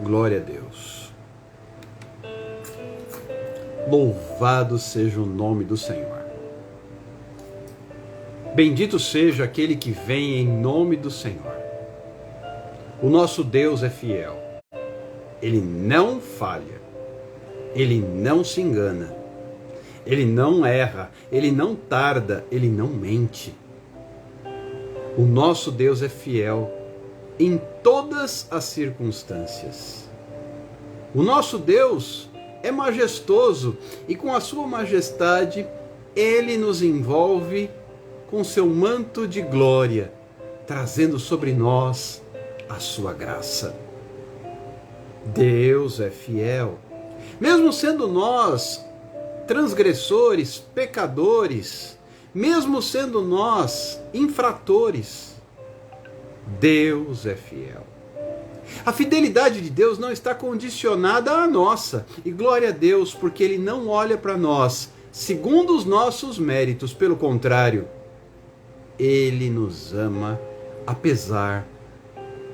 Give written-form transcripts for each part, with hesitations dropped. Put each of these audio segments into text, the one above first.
Glória a Deus. Louvado seja o nome do Senhor. Bendito seja aquele que vem em nome do Senhor. O nosso Deus é fiel. Ele não falha. Ele não se engana. Ele não erra. Ele não tarda. Ele não mente. O nosso Deus é fiel em todas as circunstâncias. O nosso Deus é majestoso e com a sua majestade Ele nos envolve com seu manto de glória, trazendo sobre nós a sua graça. Deus é fiel. Mesmo sendo nós transgressores, pecadores, mesmo sendo nós infratores, Deus é fiel. A fidelidade de Deus não está condicionada à nossa. E glória a Deus, porque Ele não olha para nós segundo os nossos méritos. Pelo contrário, Ele nos ama apesar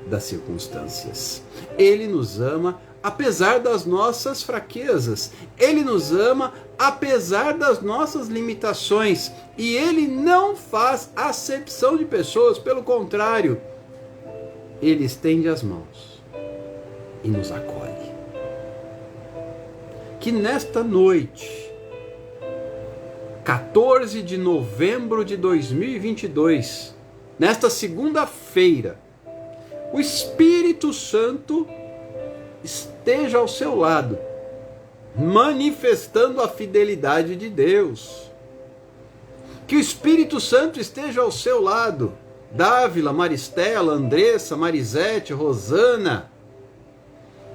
das circunstâncias. Ele nos ama apesar das nossas fraquezas. Ele nos ama apesar das nossas limitações. E Ele não faz acepção de pessoas. Pelo contrário, Ele estende as mãos e nos acolhe. Que nesta noite, 14 de novembro de 2022, nesta segunda-feira, o Espírito Santo esteja ao seu lado, manifestando a fidelidade de Deus. Que o Espírito Santo esteja ao seu lado, Dávila, Maristela, Andressa, Marisete, Rosana,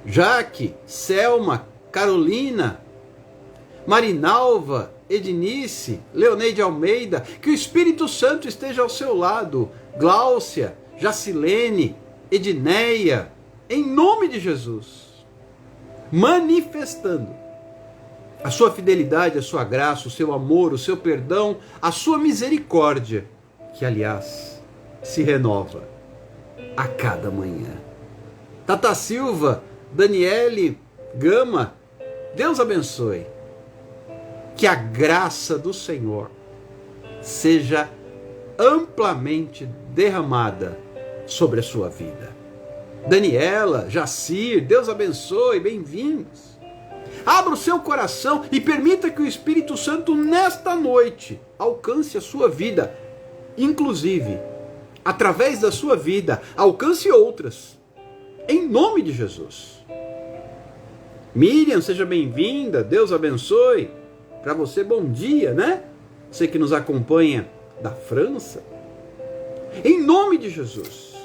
Jaque, Selma, Carolina, Marinalva, Ednice, Leoneide Almeida, que o Espírito Santo esteja ao seu lado, Gláucia, Jacilene, Edneia, em nome de Jesus, manifestando a sua fidelidade, a sua graça, o seu amor, o seu perdão, a sua misericórdia, que aliás se renova a cada manhã. Tata Silva, Daniele Gama, Deus abençoe. Que a graça do Senhor seja amplamente derramada sobre a sua vida. Daniela, Jacir, Deus abençoe, bem-vindos. Abra o seu coração e permita que o Espírito Santo nesta noite alcance a sua vida, inclusive, através da sua vida, alcance outras, em nome de Jesus. Miriam, seja bem-vinda, Deus abençoe. Para você, bom dia, né? Você que nos acompanha da França. Em nome de Jesus,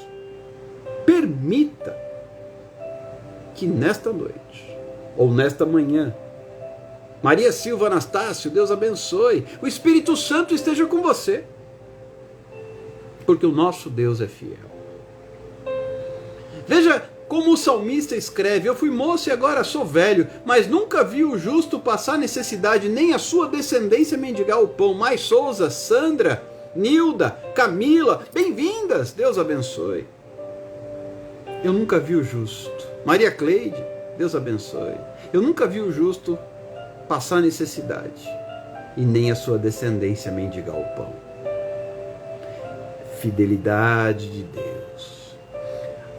permita que nesta noite, ou nesta manhã, Maria Silva Anastácio, Deus abençoe, o Espírito Santo esteja com você. Porque o nosso Deus é fiel. Veja como o salmista escreve: eu fui moço e agora sou velho, mas nunca vi o justo passar necessidade, nem a sua descendência mendigar o pão. Mais Souza, Sandra, Nilda, Camila, bem-vindas, Deus abençoe. Eu nunca vi o justo. Maria Cleide, Deus abençoe. Eu nunca vi o justo passar necessidade, e nem a sua descendência mendigar o pão. Fidelidade de Deus.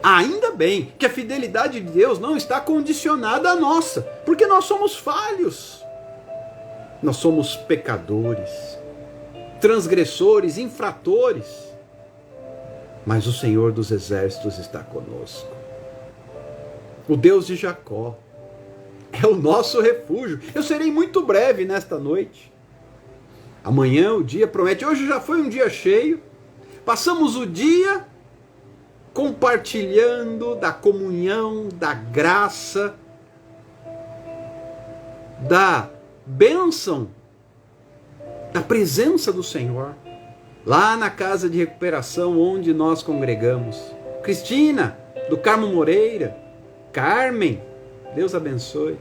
Ainda bem que a fidelidade de Deus não está condicionada à nossa, porque nós somos falhos. Nós somos pecadores, transgressores, infratores. Mas o Senhor dos Exércitos está conosco. O Deus de Jacó é o nosso refúgio. Eu serei muito breve nesta noite. Amanhã o dia promete. Hoje já foi um dia cheio. Passamos o dia compartilhando da comunhão, da graça, da bênção, da presença do Senhor, lá na casa de recuperação onde nós congregamos. Cristina, do Carmo Moreira, Carmen, Deus abençoe.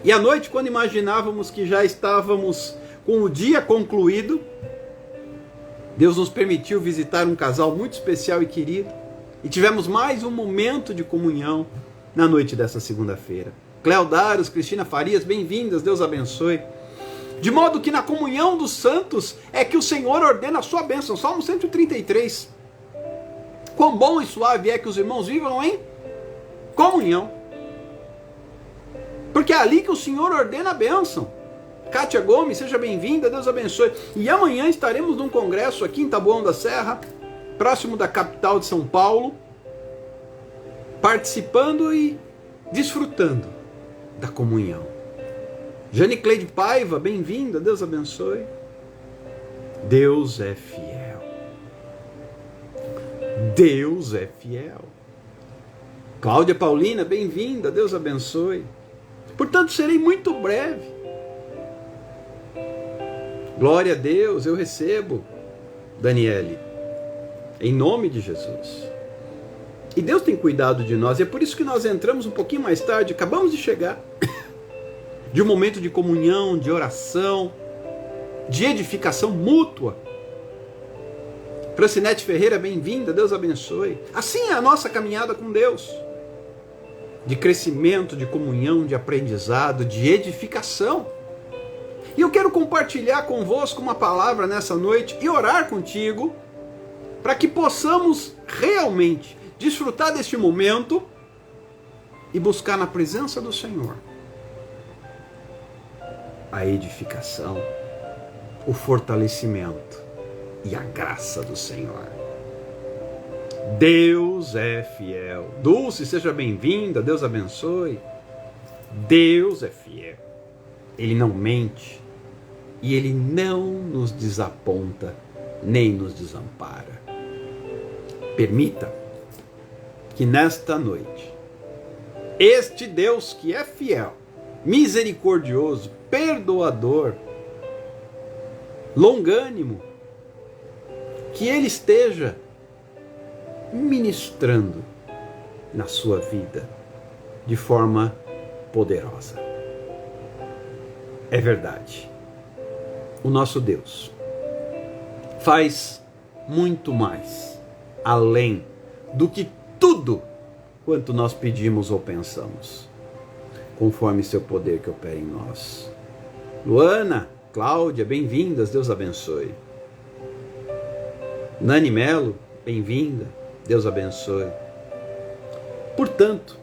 E à noite, quando imaginávamos que já estávamos com o dia concluído, Deus nos permitiu visitar um casal muito especial e querido, e tivemos mais um momento de comunhão, na noite dessa segunda-feira. Cleodaros, Cristina Farias, bem-vindas, Deus abençoe. De modo que na comunhão dos santos é que o Senhor ordena a sua bênção. Salmo 133. Quão bom e suave é que os irmãos vivam em comunhão. Porque é ali que o Senhor ordena a bênção. Kátia Gomes, seja bem-vinda, Deus abençoe. E amanhã estaremos num congresso aqui em Taboão da Serra, próximo da capital de São Paulo, participando e desfrutando da comunhão. Jane Cleide Paiva, bem-vinda, Deus abençoe. Deus é fiel. Deus é fiel. Cláudia Paulina, bem-vinda, Deus abençoe. Portanto, serei muito breve. Glória a Deus, eu recebo, Daniele, em nome de Jesus. E Deus tem cuidado de nós, e é por isso que nós entramos um pouquinho mais tarde, acabamos de chegar, de um momento de comunhão, de oração, de edificação mútua. Francinete Ferreira, bem-vinda, Deus abençoe. Assim é a nossa caminhada com Deus, de crescimento, de comunhão, de aprendizado, de edificação. E eu quero compartilhar convosco uma palavra nessa noite e orar contigo para que possamos realmente desfrutar deste momento e buscar na presença do Senhor a edificação, o fortalecimento e a graça do Senhor. Deus é fiel. Dulce, seja bem-vinda, Deus abençoe. Deus é fiel. Ele não mente e Ele não nos desaponta nem nos desampara. Permita que nesta noite este Deus que é fiel, misericordioso, perdoador, longânimo, que Ele esteja ministrando na sua vida de forma poderosa. É verdade. O nosso Deus faz muito mais, além do que tudo quanto nós pedimos ou pensamos, conforme seu poder que opera em nós. Luana, Cláudia, bem-vindas, Deus abençoe. Nani Melo, bem-vinda, Deus abençoe. Portanto,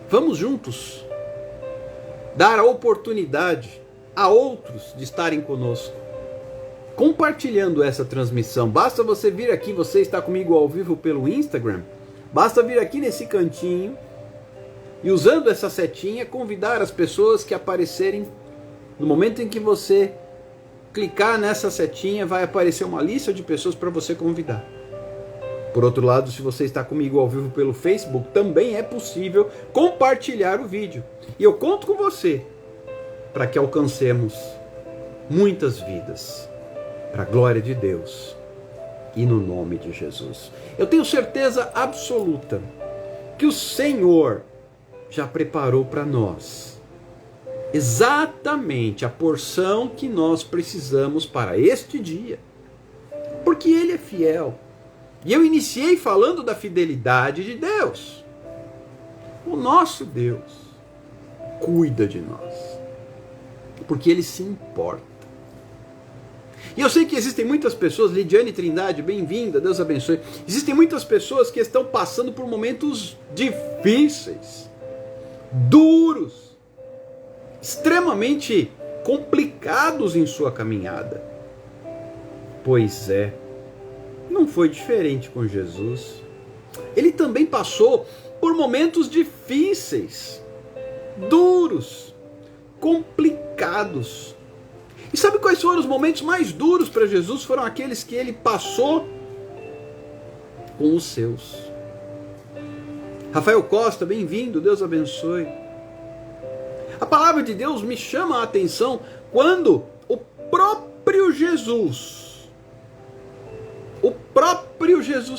vamos juntos dar a oportunidade a outros de estarem conosco, compartilhando essa transmissão. Basta você vir aqui, você está comigo ao vivo pelo Instagram, basta vir aqui nesse cantinho e, usando essa setinha, convidar as pessoas que aparecerem. No momento em que você clicar nessa setinha, vai aparecer uma lista de pessoas para você convidar. Por outro lado, se você está comigo ao vivo pelo Facebook, também é possível compartilhar o vídeo. E eu conto com você para que alcancemos muitas vidas, para a glória de Deus e no nome de Jesus. Eu tenho certeza absoluta que o Senhor já preparou para nós exatamente a porção que nós precisamos para este dia, porque Ele é fiel. E eu iniciei falando da fidelidade de Deus. O nosso Deus cuida de nós, porque Ele se importa. E eu sei que existem muitas pessoas, Lidiane Trindade, bem-vinda, Deus abençoe. Existem muitas pessoas que estão passando por momentos difíceis, duros, extremamente complicados em sua caminhada. Pois é, não foi diferente com Jesus. Ele também passou por momentos difíceis, duros, complicados. E sabe quais foram os momentos mais duros para Jesus? Foram aqueles que Ele passou com os seus. Rafael Costa, bem-vindo, Deus abençoe. A palavra de Deus me chama a atenção quando o próprio Jesus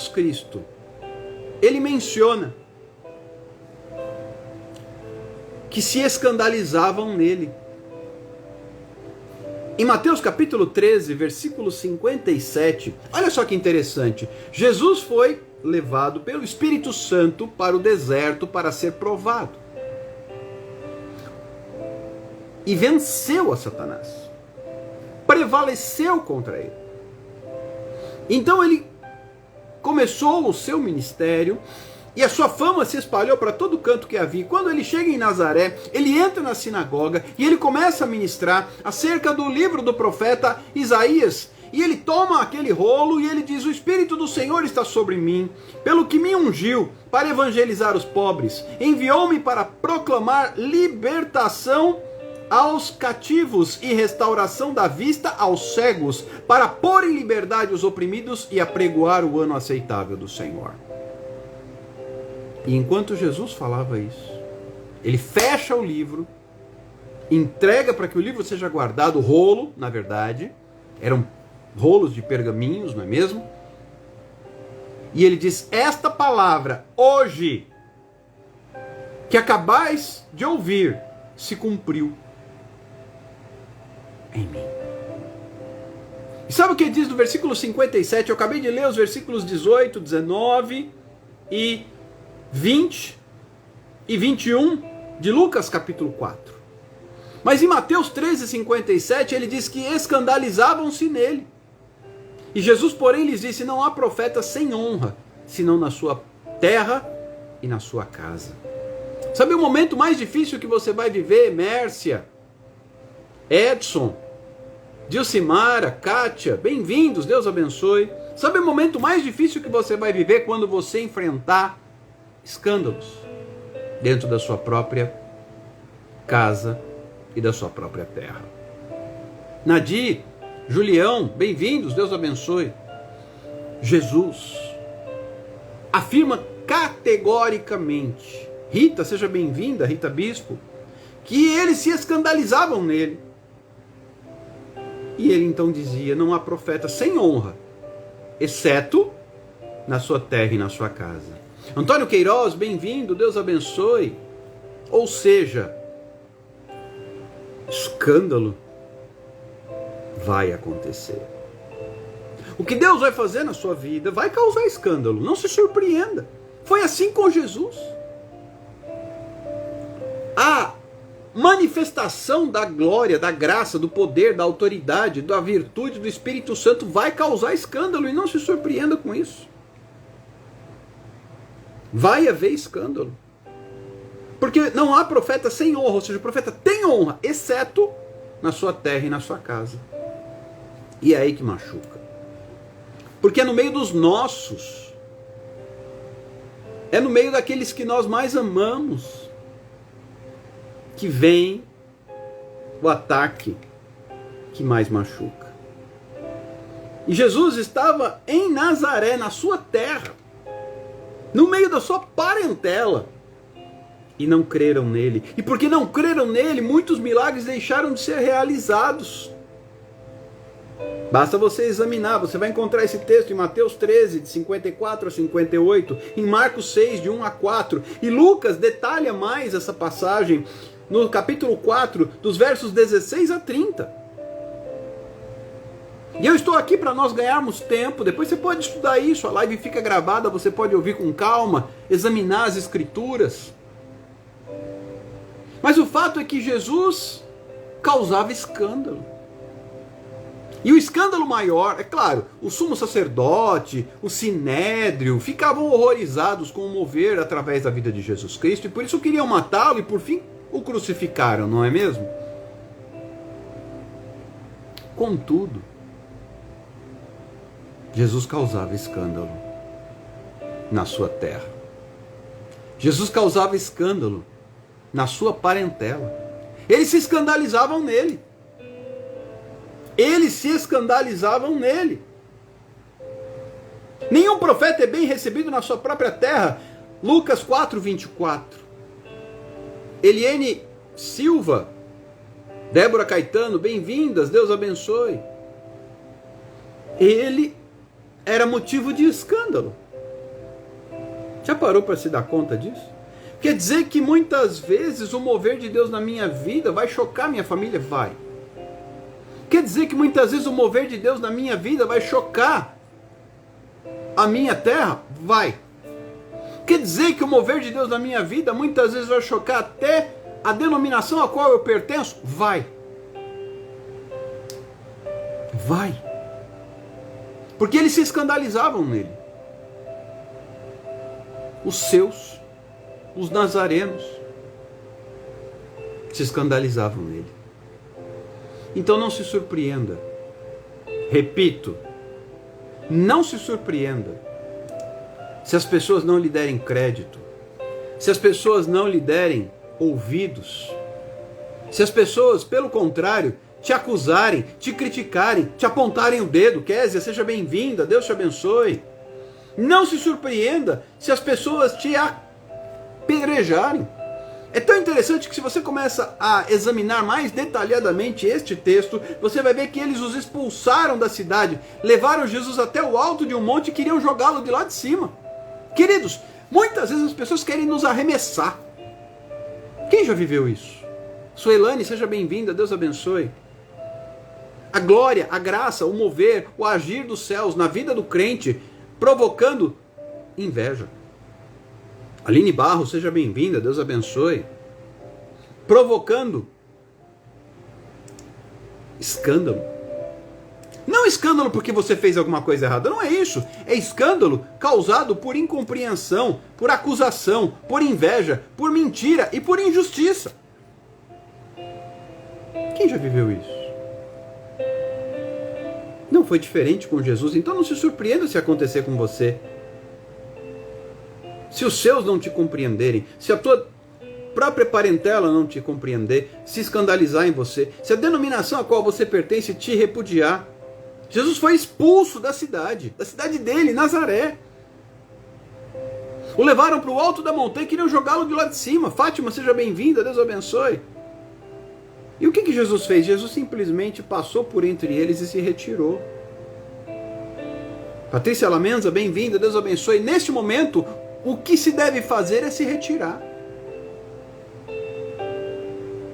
Cristo, Ele menciona que se escandalizavam nele. Em Mateus capítulo 13, versículo 57, olha só que interessante. Jesus foi levado pelo Espírito Santo para o deserto para ser provado. E venceu a Satanás. Prevaleceu contra ele. Então ele começou o seu ministério e a sua fama se espalhou para todo canto que havia. Quando ele chega em Nazaré, ele entra na sinagoga e ele começa a ministrar acerca do livro do profeta Isaías. E ele toma aquele rolo e ele diz: o Espírito do Senhor está sobre mim, pelo que me ungiu para evangelizar os pobres. Enviou-me para proclamar libertação aos cativos e restauração da vista aos cegos, para pôr em liberdade os oprimidos e apregoar o ano aceitável do Senhor. E enquanto Jesus falava isso, ele fecha o livro, entrega para que o livro seja guardado, o rolo, na verdade, eram rolos de pergaminhos, não é mesmo? E ele diz: esta palavra, hoje, que acabais de ouvir, se cumpriu em mim. E sabe o que diz no versículo 57? Eu acabei de ler os versículos 18, 19 e 20 e 21 de Lucas capítulo 4. Mas em Mateus 13, 57, ele diz que escandalizavam-se nele. E Jesus, porém, lhes disse: não há profeta sem honra, senão na sua terra e na sua casa. Sabe o momento mais difícil que você vai viver, Mércia, Edson, Dilcimara, Kátia, bem-vindos, Deus abençoe. Sabe o momento mais difícil que você vai viver? Quando você enfrentar escândalos dentro da sua própria casa e da sua própria terra. Nadir, Julião, bem-vindos, Deus abençoe. Jesus afirma categoricamente, Rita, seja bem-vinda, Rita Bispo, que eles se escandalizavam nele. E ele então dizia: não há profeta sem honra, exceto na sua terra e na sua casa. Antônio Queiroz, bem-vindo, Deus abençoe. Ou seja, escândalo vai acontecer. O que Deus vai fazer na sua vida vai causar escândalo, não se surpreenda. Foi assim com Jesus. A manifestação da glória, da graça, do poder, da autoridade, da virtude do Espírito Santo vai causar escândalo, e não se surpreenda com isso. Vai haver escândalo. Porque não há profeta sem honra, ou seja, o profeta tem honra, exceto na sua terra e na sua casa. E é aí que machuca. Porque é no meio dos nossos, é no meio daqueles que nós mais amamos, que vem o ataque que mais machuca. E Jesus estava em Nazaré, na sua terra, no meio da sua parentela, e não creram nele. E porque não creram nele, muitos milagres deixaram de ser realizados. Basta você examinar, você vai encontrar esse texto em Mateus 13, de 54 a 58, em Marcos 6, de 1 a 4, e Lucas detalha mais essa passagem no capítulo 4, dos versos 16 a 30. E eu estou aqui para nós ganharmos tempo. Depois você pode estudar isso, a live fica gravada, você pode ouvir com calma, examinar as escrituras. Mas o fato é que Jesus causava escândalo. E o escândalo maior, é claro, o sumo sacerdote, o sinédrio, ficavam horrorizados com o mover através da vida de Jesus Cristo, e por isso queriam matá-lo, e por fim o crucificaram, não é mesmo? Contudo, Jesus causava escândalo na sua terra. Jesus causava escândalo na sua parentela. Eles se escandalizavam nele. Eles se escandalizavam nele. Nenhum profeta é bem recebido na sua própria terra. Lucas 4, 24. Eliane Silva, Débora Caetano, bem-vindas, Deus abençoe. Ele era motivo de escândalo. Já parou para se dar conta disso? Quer dizer que muitas vezes o mover de Deus na minha vida vai chocar minha família? Vai. Quer dizer que muitas vezes o mover de Deus na minha vida vai chocar a minha terra? Vai. Quer dizer que o mover de Deus na minha vida muitas vezes vai chocar até a denominação a qual eu pertenço? Vai. Vai. Porque eles se escandalizavam nele. Os seus, os nazarenos, se escandalizavam nele. Então não se surpreenda. Repito, não se surpreenda se as pessoas não lhe derem crédito, se as pessoas não lhe derem ouvidos, se as pessoas, pelo contrário, te acusarem, te criticarem, te apontarem o dedo. Késia, seja bem-vinda, Deus te abençoe. Não se surpreenda se as pessoas te apedrejarem. É tão interessante que se você começa a examinar mais detalhadamente este texto, você vai ver que eles os expulsaram da cidade, levaram Jesus até o alto de um monte e queriam jogá-lo de lá de cima. Queridos, muitas vezes as pessoas querem nos arremessar. Quem já viveu isso? Suelane, seja bem-vinda, Deus abençoe. A glória, a graça, o mover, o agir dos céus na vida do crente, provocando inveja. Aline Barros, seja bem-vinda, Deus abençoe. Provocando escândalo. Não escândalo porque você fez alguma coisa errada, não é isso. É escândalo causado por incompreensão, por acusação, por inveja, por mentira e por injustiça. Quem já viveu isso? Não foi diferente com Jesus, então não se surpreenda se acontecer com você. Se os seus não te compreenderem, se a tua própria parentela não te compreender, se escandalizar em você, se a denominação a qual você pertence te repudiar. Jesus foi expulso da cidade dele, Nazaré. O levaram para o alto da montanha e queriam jogá-lo de lá de cima. Fátima, seja bem-vinda, Deus abençoe. E o que Jesus fez? Jesus simplesmente passou por entre eles e se retirou. Patrícia Lamenza, bem-vinda, Deus abençoe. Neste momento, o que se deve fazer é se retirar.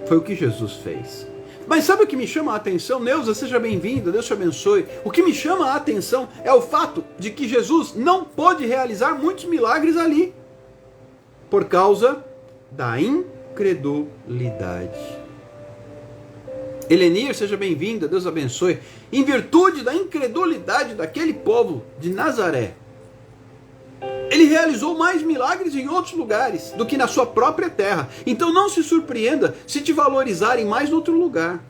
Foi o que Jesus fez. Mas sabe o que me chama a atenção? Neuza, seja bem-vinda, Deus te abençoe. O que me chama a atenção é o fato de que Jesus não pôde realizar muitos milagres ali, por causa da incredulidade. Elenir, seja bem-vinda, Deus abençoe. Em virtude da incredulidade daquele povo de Nazaré, ele realizou mais milagres em outros lugares do que na sua própria terra. Então não se surpreenda se te valorizarem mais no outro lugar.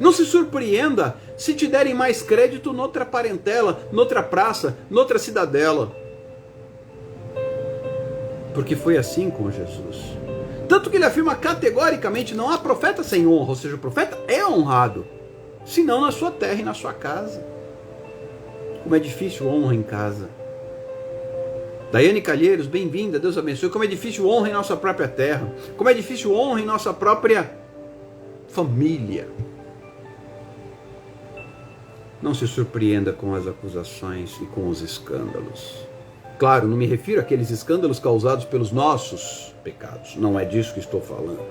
Não se surpreenda se te derem mais crédito noutra parentela, noutra praça, noutra cidadela. Porque foi assim com Jesus. Tanto que ele afirma categoricamente, não há profeta sem honra, ou seja, o profeta é honrado, senão na sua terra e na sua casa. Como é difícil honra em casa. Daiane Calheiros, bem-vinda, Deus abençoe. Como é difícil honra em nossa própria terra. Como é difícil honra em nossa própria família. Não se surpreenda com as acusações e com os escândalos. Claro, não me refiro àqueles escândalos causados pelos nossos pecados. Não é disso que estou falando.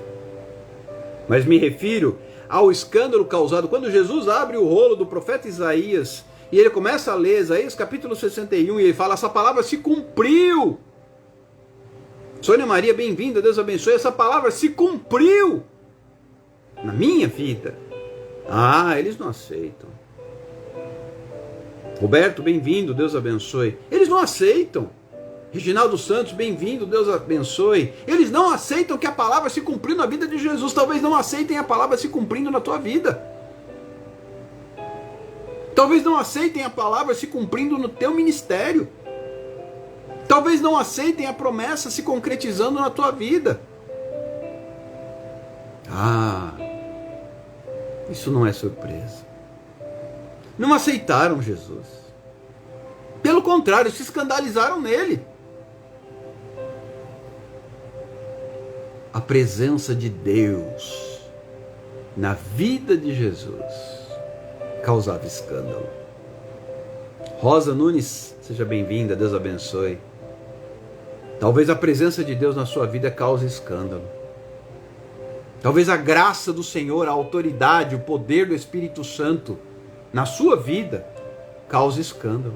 Mas me refiro ao escândalo causado quando Jesus abre o rolo do profeta Isaías e ele começa a ler Isaías capítulo 61 e ele fala, essa palavra se cumpriu. Sônia Maria, bem-vinda, Deus abençoe. Essa palavra se cumpriu na minha vida. Ah, eles não aceitam. Roberto, bem-vindo, Deus abençoe. Eles não aceitam. Reginaldo Santos, bem-vindo, Deus abençoe. Eles não aceitam que a palavra se cumpriu na vida de Jesus. Talvez não aceitem a palavra se cumprindo na tua vida. Talvez não aceitem a palavra se cumprindo no teu ministério. Talvez não aceitem a promessa se concretizando na tua vida. Ah, isso não é surpresa. Não aceitaram Jesus. Pelo contrário, se escandalizaram nele. A presença de Deus na vida de Jesus causava escândalo. Rosa Nunes, seja bem-vinda, Deus abençoe. Talvez a presença de Deus na sua vida cause escândalo. Talvez a graça do Senhor, a autoridade, o poder do Espírito Santo na sua vida cause escândalo.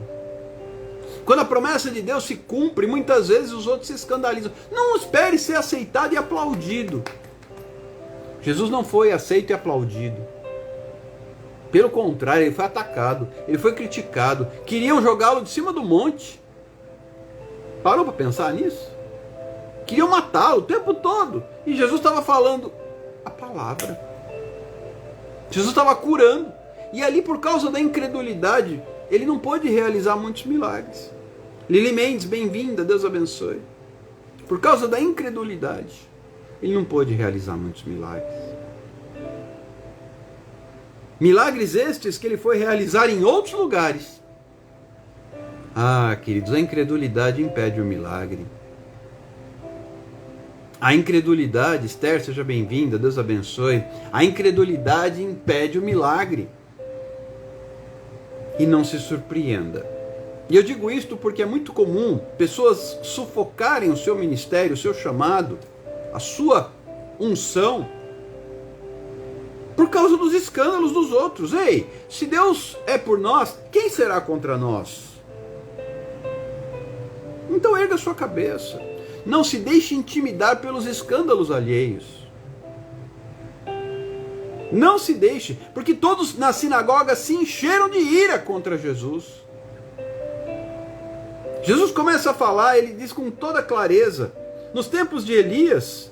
Quando a promessa de Deus se cumpre, muitas vezes os outros se escandalizam. Não espere ser aceitado e aplaudido. Jesus não foi aceito e aplaudido. Pelo contrário, ele foi atacado, ele foi criticado. Queriam jogá-lo de cima do monte. Parou para pensar nisso? Queriam matá-lo o tempo todo. E Jesus estava falando a palavra. Jesus estava curando. E ali, por causa da incredulidade, ele não pôde realizar muitos milagres. Lili Mendes, bem-vinda, Deus abençoe. Por causa da incredulidade, ele não pôde realizar muitos milagres. Milagres estes que ele foi realizar em outros lugares. Ah, queridos, a incredulidade impede o milagre. A incredulidade, Esther, seja bem-vinda, Deus abençoe. A incredulidade impede o milagre. E não se surpreenda. E eu digo isto porque é muito comum pessoas sufocarem o seu ministério, o seu chamado, a sua unção, por causa dos escândalos dos outros. Ei, se Deus é por nós, quem será contra nós? Então erga sua cabeça. Não se deixe intimidar pelos escândalos alheios. Não se deixe, porque todos na sinagoga se encheram de ira contra Jesus. Jesus começa a falar, ele diz com toda clareza, nos tempos de Elias,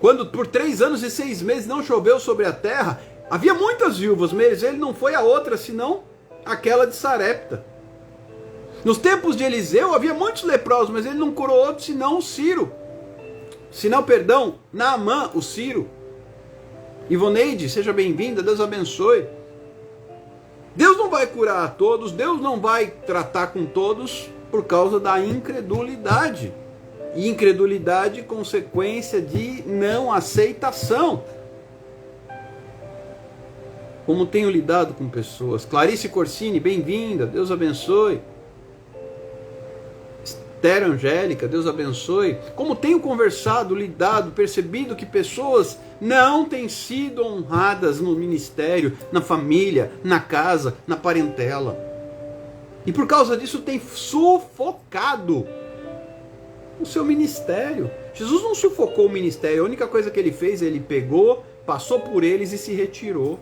quando por 3 anos e 6 meses não choveu sobre a terra, havia muitas viúvas, mas ele não foi a outra, senão aquela de Sarepta. Nos tempos de Eliseu havia muitos leprosos, mas ele não curou outro, senão o Ciro. Naamã, o Ciro. Ivoneide, seja bem-vinda, Deus abençoe. Deus não vai curar a todos, Deus não vai tratar com todos por causa da incredulidade. E incredulidade consequência de não aceitação. Como tenho lidado com pessoas. Clarice Corsini, bem-vinda, Deus abençoe. Esther Angélica, Deus abençoe. Como tenho conversado, lidado, percebido que pessoas não têm sido honradas no ministério, na família, na casa, na parentela. E por causa disso tem sufocado o seu ministério. Jesus não sufocou o ministério, a única coisa que ele fez, ele pegou, passou por eles e se retirou.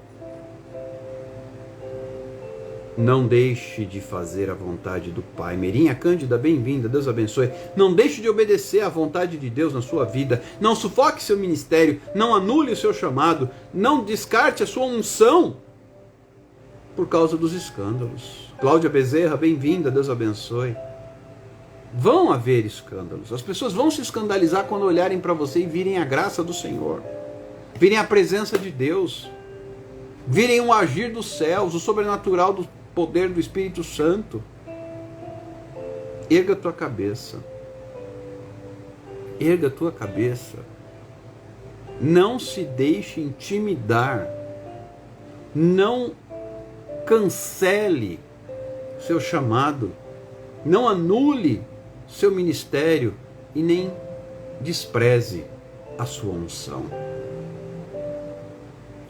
Não deixe de fazer a vontade do Pai. Merinha Cândida, bem-vinda, Deus abençoe. Não deixe de obedecer à vontade de Deus na sua vida. Não sufoque seu ministério, não anule o seu chamado, não descarte a sua unção por causa dos escândalos. Cláudia Bezerra, bem-vinda, Deus abençoe. Vão haver escândalos. As pessoas vão se escandalizar quando olharem para você e virem a graça do Senhor, virem a presença de Deus, virem o agir dos céus, o sobrenatural do poder do Espírito Santo. Erga a tua cabeça. Erga a tua cabeça. Não se deixe intimidar. Não cancele seu chamado. Não anule seu ministério e nem despreze a sua unção.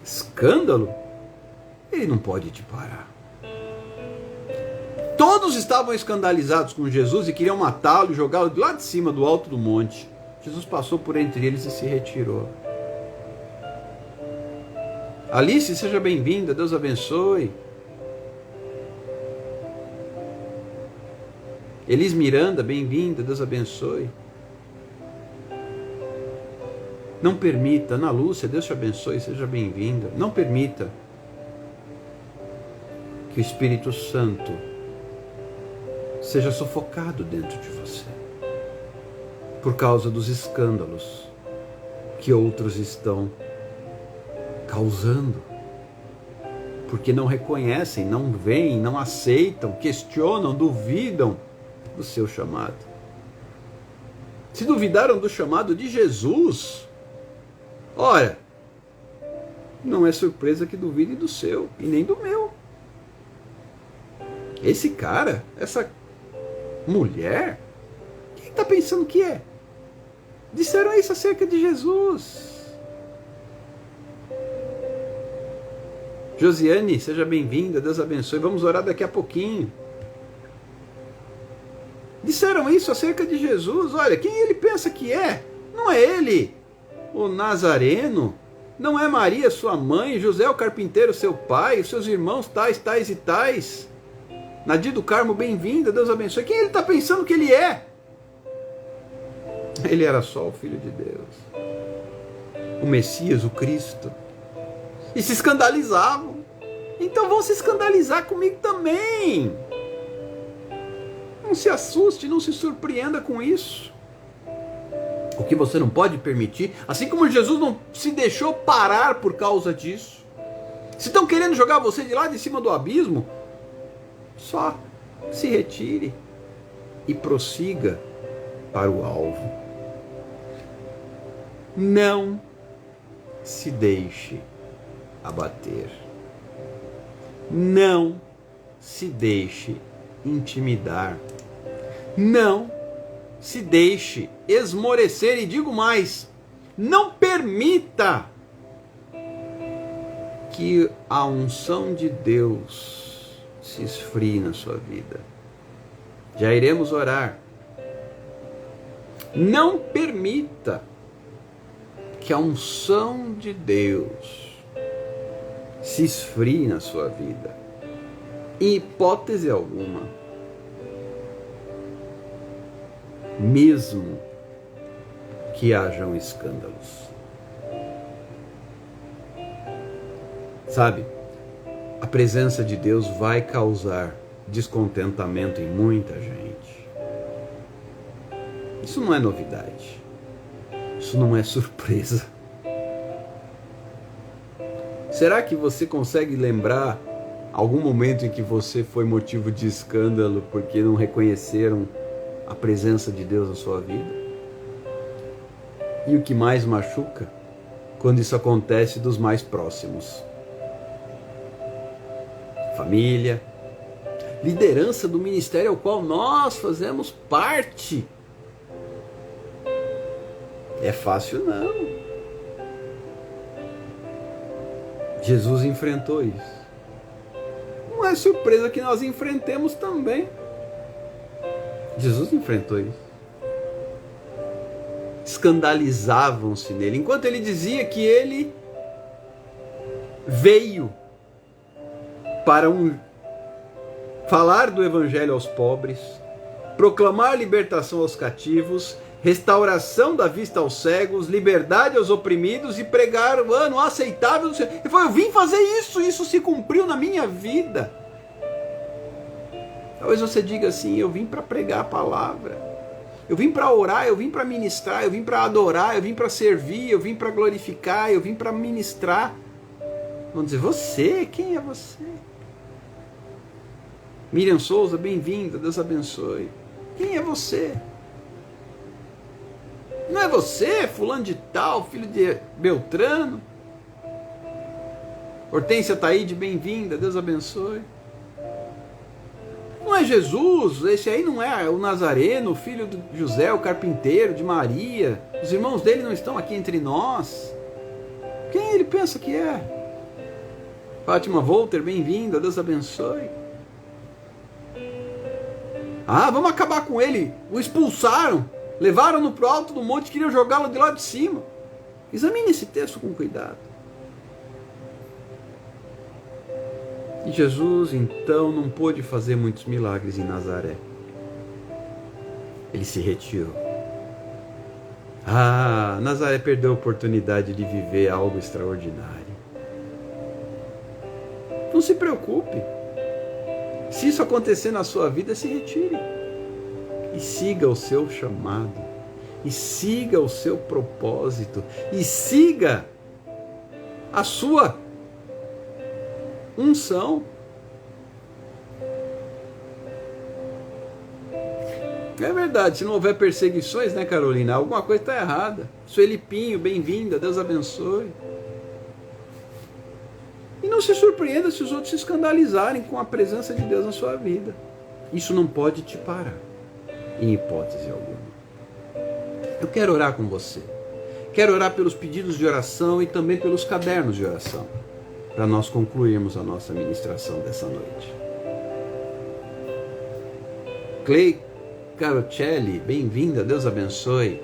Escândalo? Ele não pode te parar. Todos estavam escandalizados com Jesus e queriam matá-lo e jogá-lo de lá de cima do alto do monte. Jesus passou por entre eles e se retirou. Alice, seja bem-vinda, Deus abençoe. Elis Miranda, bem-vinda, Deus abençoe. Não permita, Ana Lúcia, Deus te abençoe, seja bem-vinda. Não permita que o Espírito Santo seja sufocado dentro de você por causa dos escândalos que outros estão causando, porque não reconhecem, não veem, não aceitam, questionam, duvidam do seu chamado. Se duvidaram do chamado de Jesus, ora, não é surpresa que duvidem do seu e nem do meu. Esse cara, essa mulher, quem está pensando que é? Disseram isso acerca de Jesus. Josiane, seja bem-vinda, Deus abençoe. Vamos orar daqui a pouquinho. Disseram isso acerca de Jesus. Olha, quem ele pensa que é? Não é ele o Nazareno? Não é Maria sua mãe, José o carpinteiro seu pai, os seus irmãos tais, tais e tais? Nadir do Carmo, bem-vinda, Deus abençoe. Quem ele está pensando que ele é? Ele era só o Filho de Deus, o Messias, o Cristo. E se escandalizavam. Então vão se escandalizar comigo também. Não se assuste, não se surpreenda com isso. O que você não pode permitir, assim como Jesus não se deixou parar por causa disso. Se estão querendo jogar você de lá de cima do abismo, só se retire e prossiga para o alvo. Não se deixe abater. Não se deixe intimidar. Não se deixe esmorecer, e digo mais, não permita que a unção de Deus se esfrie na sua vida. Já iremos orar. Não permita que a unção de Deus se esfrie na sua vida, em hipótese alguma. Mesmo que hajam escândalos. Sabe, a presença de Deus vai causar descontentamento em muita gente. Isso não é novidade. Isso não é surpresa. Será que você consegue lembrar algum momento em que você foi motivo de escândalo porque não reconheceram a presença de Deus na sua vida? E o que mais machuca? Quando isso acontece dos mais próximos. Família, liderança do ministério ao qual nós fazemos parte. É fácil não. Jesus enfrentou isso. Não é surpresa que nós enfrentemos também. Jesus enfrentou isso. Escandalizavam-se nele, enquanto ele dizia que ele veio para falar do evangelho aos pobres, proclamar libertação aos cativos, restauração da vista aos cegos, liberdade aos oprimidos e pregar o ano aceitável do Senhor. Ele falou, eu vim fazer isso, isso se cumpriu na minha vida. Talvez você diga assim, eu vim para pregar a palavra, eu vim para orar, eu vim para ministrar, eu vim para adorar, eu vim para servir, eu vim para glorificar, eu vim para ministrar. Vão dizer, você? Quem é você? Miriam Souza, bem-vinda, Deus abençoe. Quem é você? Não é você, fulano de tal, filho de Beltrano? Hortência Taíde, bem-vinda, Deus abençoe. Não é Jesus, esse aí não é o Nazareno, o filho de José, o carpinteiro, de Maria. Os irmãos dele não estão aqui entre nós. Quem ele pensa que é? Fátima Volter, bem-vinda, Deus abençoe. Ah, vamos acabar com ele. O expulsaram, levaram-no para o alto do monte, queriam jogá-lo de lá de cima. Examine esse texto com cuidado. E Jesus, então, não pôde fazer muitos milagres em Nazaré. Ele se retirou. Ah, Nazaré perdeu a oportunidade de viver algo extraordinário. Não se preocupe. Se isso acontecer na sua vida, se retire. E siga o seu chamado. E siga o seu propósito. E siga a sua unção. É verdade, se não houver perseguições, né, Carolina? Alguma coisa está errada. Sueli Pinho, bem-vinda, Deus abençoe. E não se surpreenda se os outros se escandalizarem com a presença de Deus na sua vida. Isso não pode te parar, em hipótese alguma. Eu quero orar com você. Quero orar pelos pedidos de oração e também pelos cadernos de oração, para nós concluirmos a nossa ministração dessa noite. Carocelli, bem-vinda, Deus abençoe.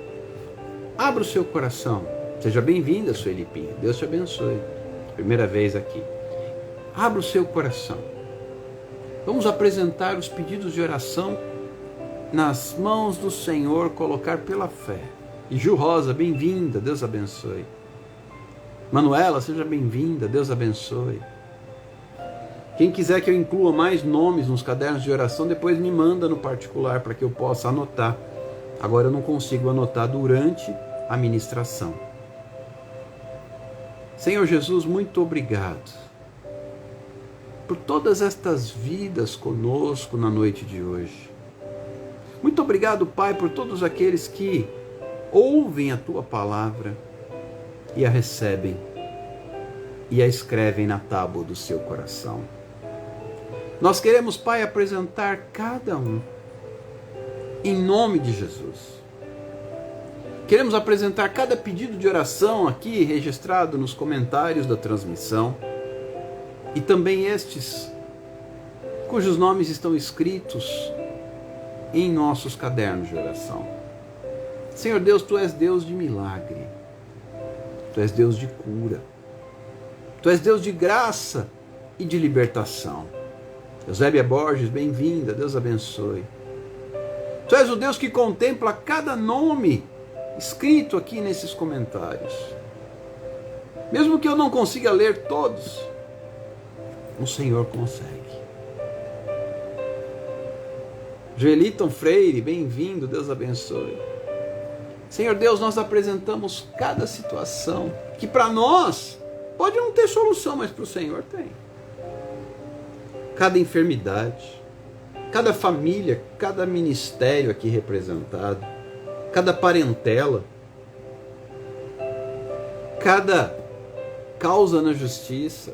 Abra o seu coração. Seja bem-vinda, Sueli Pinho, Deus te abençoe. Primeira vez aqui. Abra o seu coração. Vamos apresentar os pedidos de oração nas mãos do Senhor, colocar pela fé. E Ju Rosa, bem-vinda, Deus abençoe. Manuela, seja bem-vinda, Deus abençoe. Quem quiser que eu inclua mais nomes nos cadernos de oração, depois me manda no particular para que eu possa anotar. Agora eu não consigo anotar durante a ministração. Senhor Jesus, muito obrigado por todas estas vidas conosco na noite de hoje. Muito obrigado, Pai, por todos aqueles que ouvem a Tua palavra e a recebem e a escrevem na tábua do seu coração. Nós queremos, Pai, apresentar cada um em nome de Jesus. Queremos apresentar cada pedido de oração aqui registrado nos comentários da transmissão e também estes cujos nomes estão escritos em nossos cadernos de oração. Senhor Deus, Tu és Deus de milagre, Tu és Deus de cura, Tu és Deus de graça e de libertação. Eusébia Borges, bem-vinda, Deus abençoe. Tu és o Deus que contempla cada nome escrito aqui nesses comentários. Mesmo que eu não consiga ler todos, o Senhor consegue. Joeliton Freire, bem-vindo, Deus abençoe. Senhor Deus, nós apresentamos cada situação que para nós pode não ter solução, mas para o Senhor tem. Cada enfermidade, cada família, cada ministério aqui representado, cada parentela, cada causa na justiça,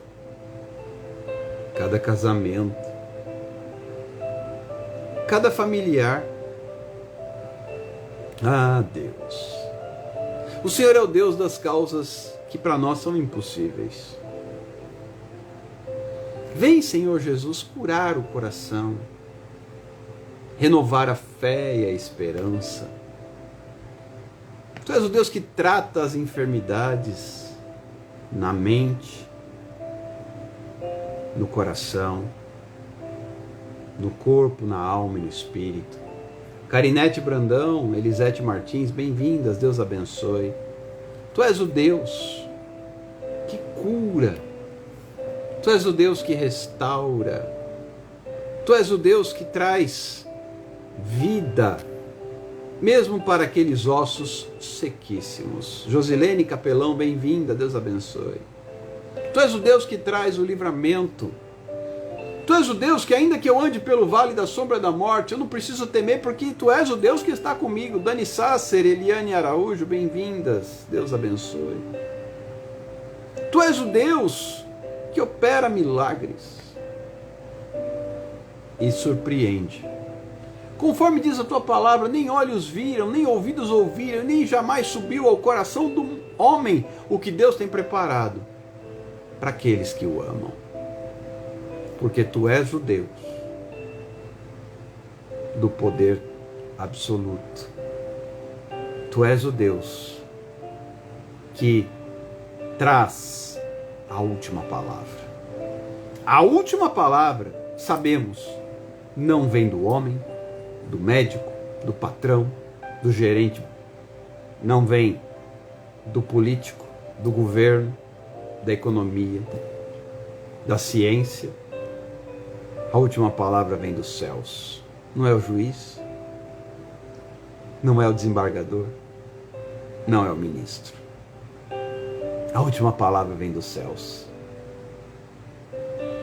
cada casamento, cada familiar. Ah, Deus, o Senhor é o Deus das causas que para nós são impossíveis. Vem, Senhor Jesus, curar o coração, renovar a fé e a esperança. Tu és o Deus que trata as enfermidades na mente, no coração, no corpo, na alma e no espírito. Carinete Brandão, Elisete Martins, bem-vindas, Deus abençoe. Tu és o Deus que cura, Tu és o Deus que restaura, Tu és o Deus que traz vida, mesmo para aqueles ossos sequíssimos. Josilene Capelão, bem-vinda, Deus abençoe. Tu és o Deus que traz o livramento. Tu és o Deus que, ainda que eu ande pelo vale da sombra da morte, eu não preciso temer, porque Tu és o Deus que está comigo. Dani Sácer, Eliane Araújo, bem-vindas, Deus abençoe. Tu és o Deus que opera milagres e surpreende. Conforme diz a Tua palavra, nem olhos viram, nem ouvidos ouviram, nem jamais subiu ao coração do homem o que Deus tem preparado para aqueles que o amam. Porque Tu és o Deus do poder absoluto. Tu és o Deus que traz a última palavra. A última palavra, sabemos, não vem do homem, do médico, do patrão, do gerente, não vem do político, do governo, da economia, da ciência. A última palavra vem dos céus. Não é o juiz, não é o desembargador, não é o ministro. A última palavra vem dos céus.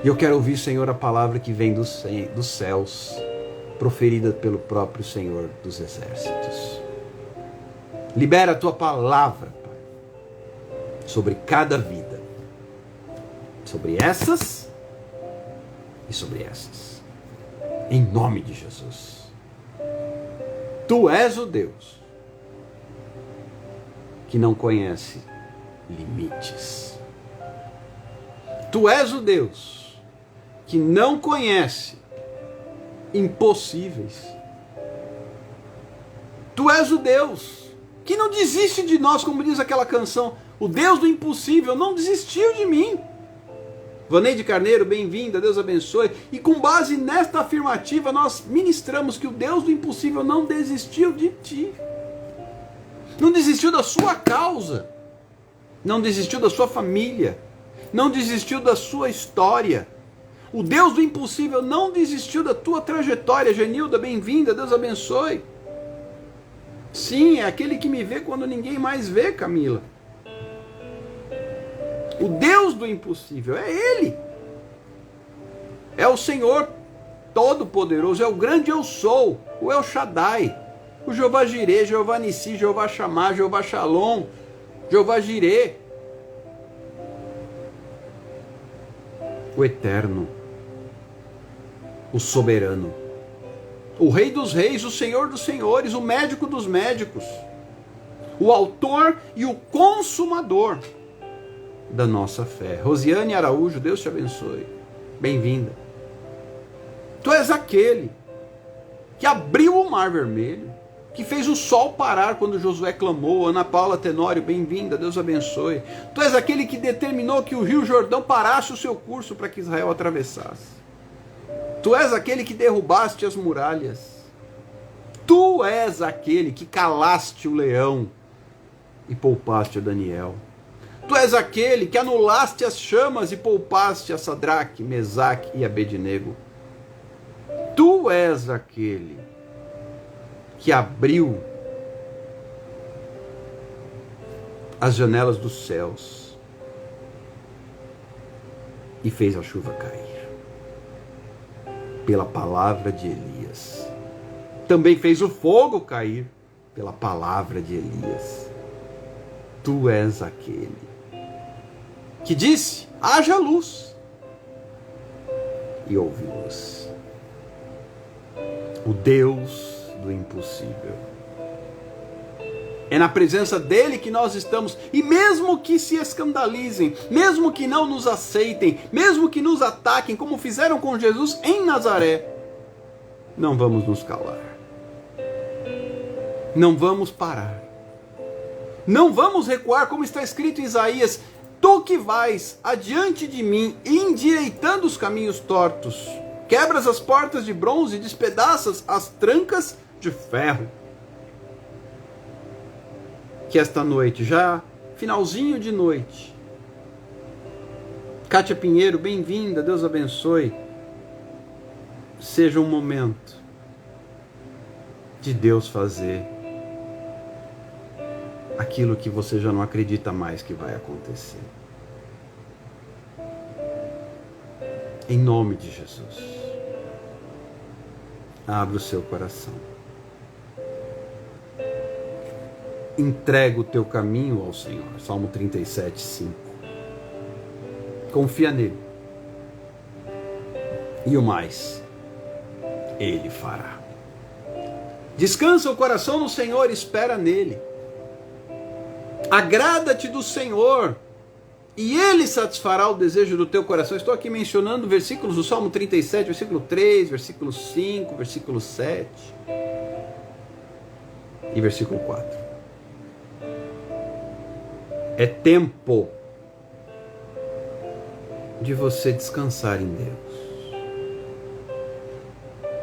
E eu quero ouvir, Senhor, a palavra que vem dos céus, proferida pelo próprio Senhor dos Exércitos. Libera a Tua palavra, Pai, sobre cada vida, sobre essas e sobre essas, em nome de Jesus. Tu és o Deus que não conhece limites. Tu és o Deus que não conhece impossíveis. és o Deus que não desiste de nós, como diz aquela canção. O Deus do impossível não desistiu de mim. Vaneide Carneiro, bem-vinda, Deus abençoe. E com base nesta afirmativa, nós ministramos que o Deus do impossível não desistiu de ti. Não desistiu da sua causa. Não desistiu da sua família. Não desistiu da sua história. O Deus do impossível não desistiu da tua trajetória. Genilda, bem-vinda, Deus abençoe. Sim, é aquele que me vê quando ninguém mais vê, Camila. O Deus do impossível é Ele. É o Senhor Todo-Poderoso, é o grande eu sou, o El Shaddai, o Jeová Jireh, Jeová Nissi, Jeová Shammah, Jeová Shalom, Jeová Jireh. O Eterno, o Soberano, o Rei dos Reis, o Senhor dos Senhores, o Médico dos Médicos, o Autor e o Consumador da nossa fé. Rosiane Araújo, Deus te abençoe. Bem-vinda. Tu és aquele que abriu o Mar Vermelho, que fez o sol parar quando Josué clamou. Ana Paula Tenório, bem-vinda, Deus abençoe. Tu és aquele que determinou que o Rio Jordão parasse o seu curso para que Israel atravessasse. Tu és aquele que derrubaste as muralhas. Tu és aquele que calaste o leão e poupaste a Daniel. Tu és aquele que anulaste as chamas e poupaste a Sadraque, Mesaque e Abednego. Tu és aquele que abriu as janelas dos céus e fez a chuva cair. Pela palavra de Elias. Também fez o fogo cair pela palavra de Elias. Tu és aquele que disse, haja luz, e houve luz. O Deus do impossível. É na presença dele que nós estamos, e mesmo que se escandalizem, mesmo que não nos aceitem, mesmo que nos ataquem, como fizeram com Jesus em Nazaré, não vamos nos calar. Não vamos parar. Não vamos recuar, como está escrito em Isaías, tu que vais adiante de mim, endireitando os caminhos tortos, quebras as portas de bronze e despedaças as trancas de ferro. Que esta noite, já finalzinho de noite, Kátia Pinheiro, bem-vinda, Deus abençoe, seja um momento de Deus fazer aquilo que você já não acredita mais que vai acontecer. Em nome de Jesus. Abra o seu coração. Entrega o teu caminho ao Senhor. Salmo 37, 5. Confia nele. E o mais, Ele fará. Descansa o coração no Senhor, espera nele. Agrada-te do Senhor, e Ele satisfará o desejo do teu coração. Estou aqui mencionando versículos do Salmo 37, versículo 3, versículo 5, versículo 7 e versículo 4. É tempo de você descansar em Deus.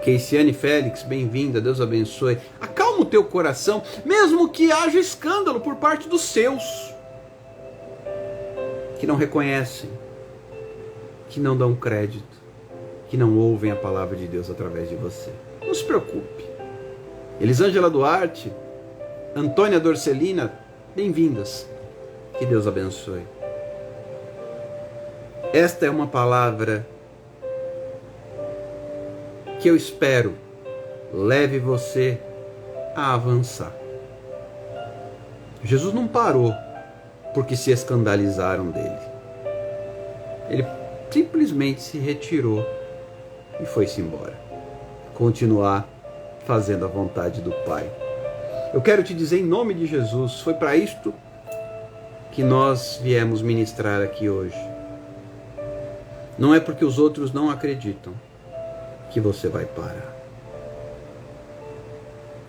Keisiane Félix, bem-vinda, Deus abençoe. Acalma o teu coração, mesmo que haja escândalo por parte dos seus, que não reconhecem, que não dão crédito, que não ouvem a palavra de Deus através de você. Não se preocupe. Elisângela Duarte, Antônia Dorcelina, bem-vindas. Que Deus abençoe. Esta é uma palavra que eu espero leve você a avançar. Jesus não parou porque se escandalizaram dele. Ele simplesmente se retirou e foi-se embora. Continuar fazendo a vontade do Pai. Eu quero te dizer em nome de Jesus, foi para isto que nós viemos ministrar aqui hoje. Não é porque os outros não acreditam que você vai parar.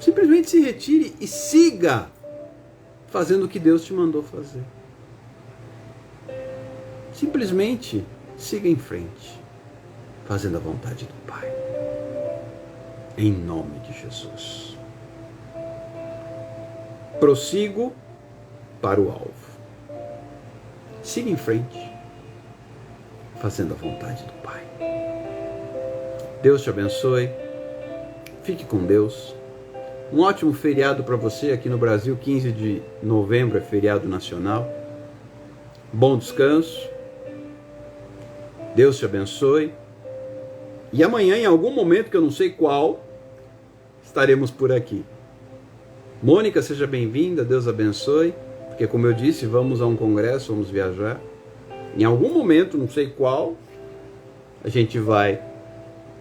Simplesmente se retire e siga fazendo o que Deus te mandou fazer. Simplesmente siga em frente, fazendo a vontade do Pai. Em nome de Jesus. Prossigo para o alvo. Siga em frente, fazendo a vontade do Pai. Deus te abençoe. Fique com Deus. Um ótimo feriado para você aqui no Brasil. 15 de novembro é feriado nacional. Bom descanso. Deus te abençoe. E amanhã, em algum momento que eu não sei qual, estaremos por aqui. Mônica, seja bem-vinda. Deus abençoe. Porque, como eu disse, vamos a um congresso, vamos viajar. Em algum momento, não sei qual, a gente vai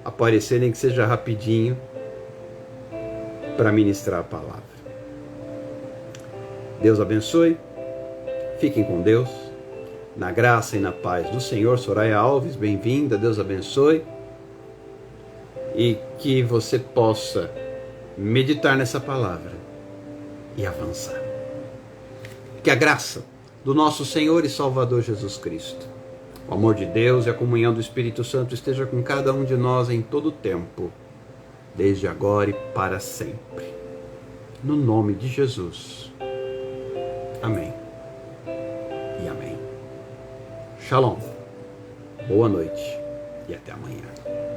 aparecer, nem que seja rapidinho, para ministrar a palavra. Deus abençoe. Fiquem com Deus. Na graça e na paz do Senhor. Soraya Alves, bem-vinda. Deus abençoe. E que você possa meditar nessa palavra e avançar. Que a graça do nosso Senhor e Salvador Jesus Cristo, o amor de Deus e a comunhão do Espírito Santo esteja com cada um de nós em todo o tempo, desde agora e para sempre. No nome de Jesus. Amém. E amém. Shalom. Boa noite e até amanhã.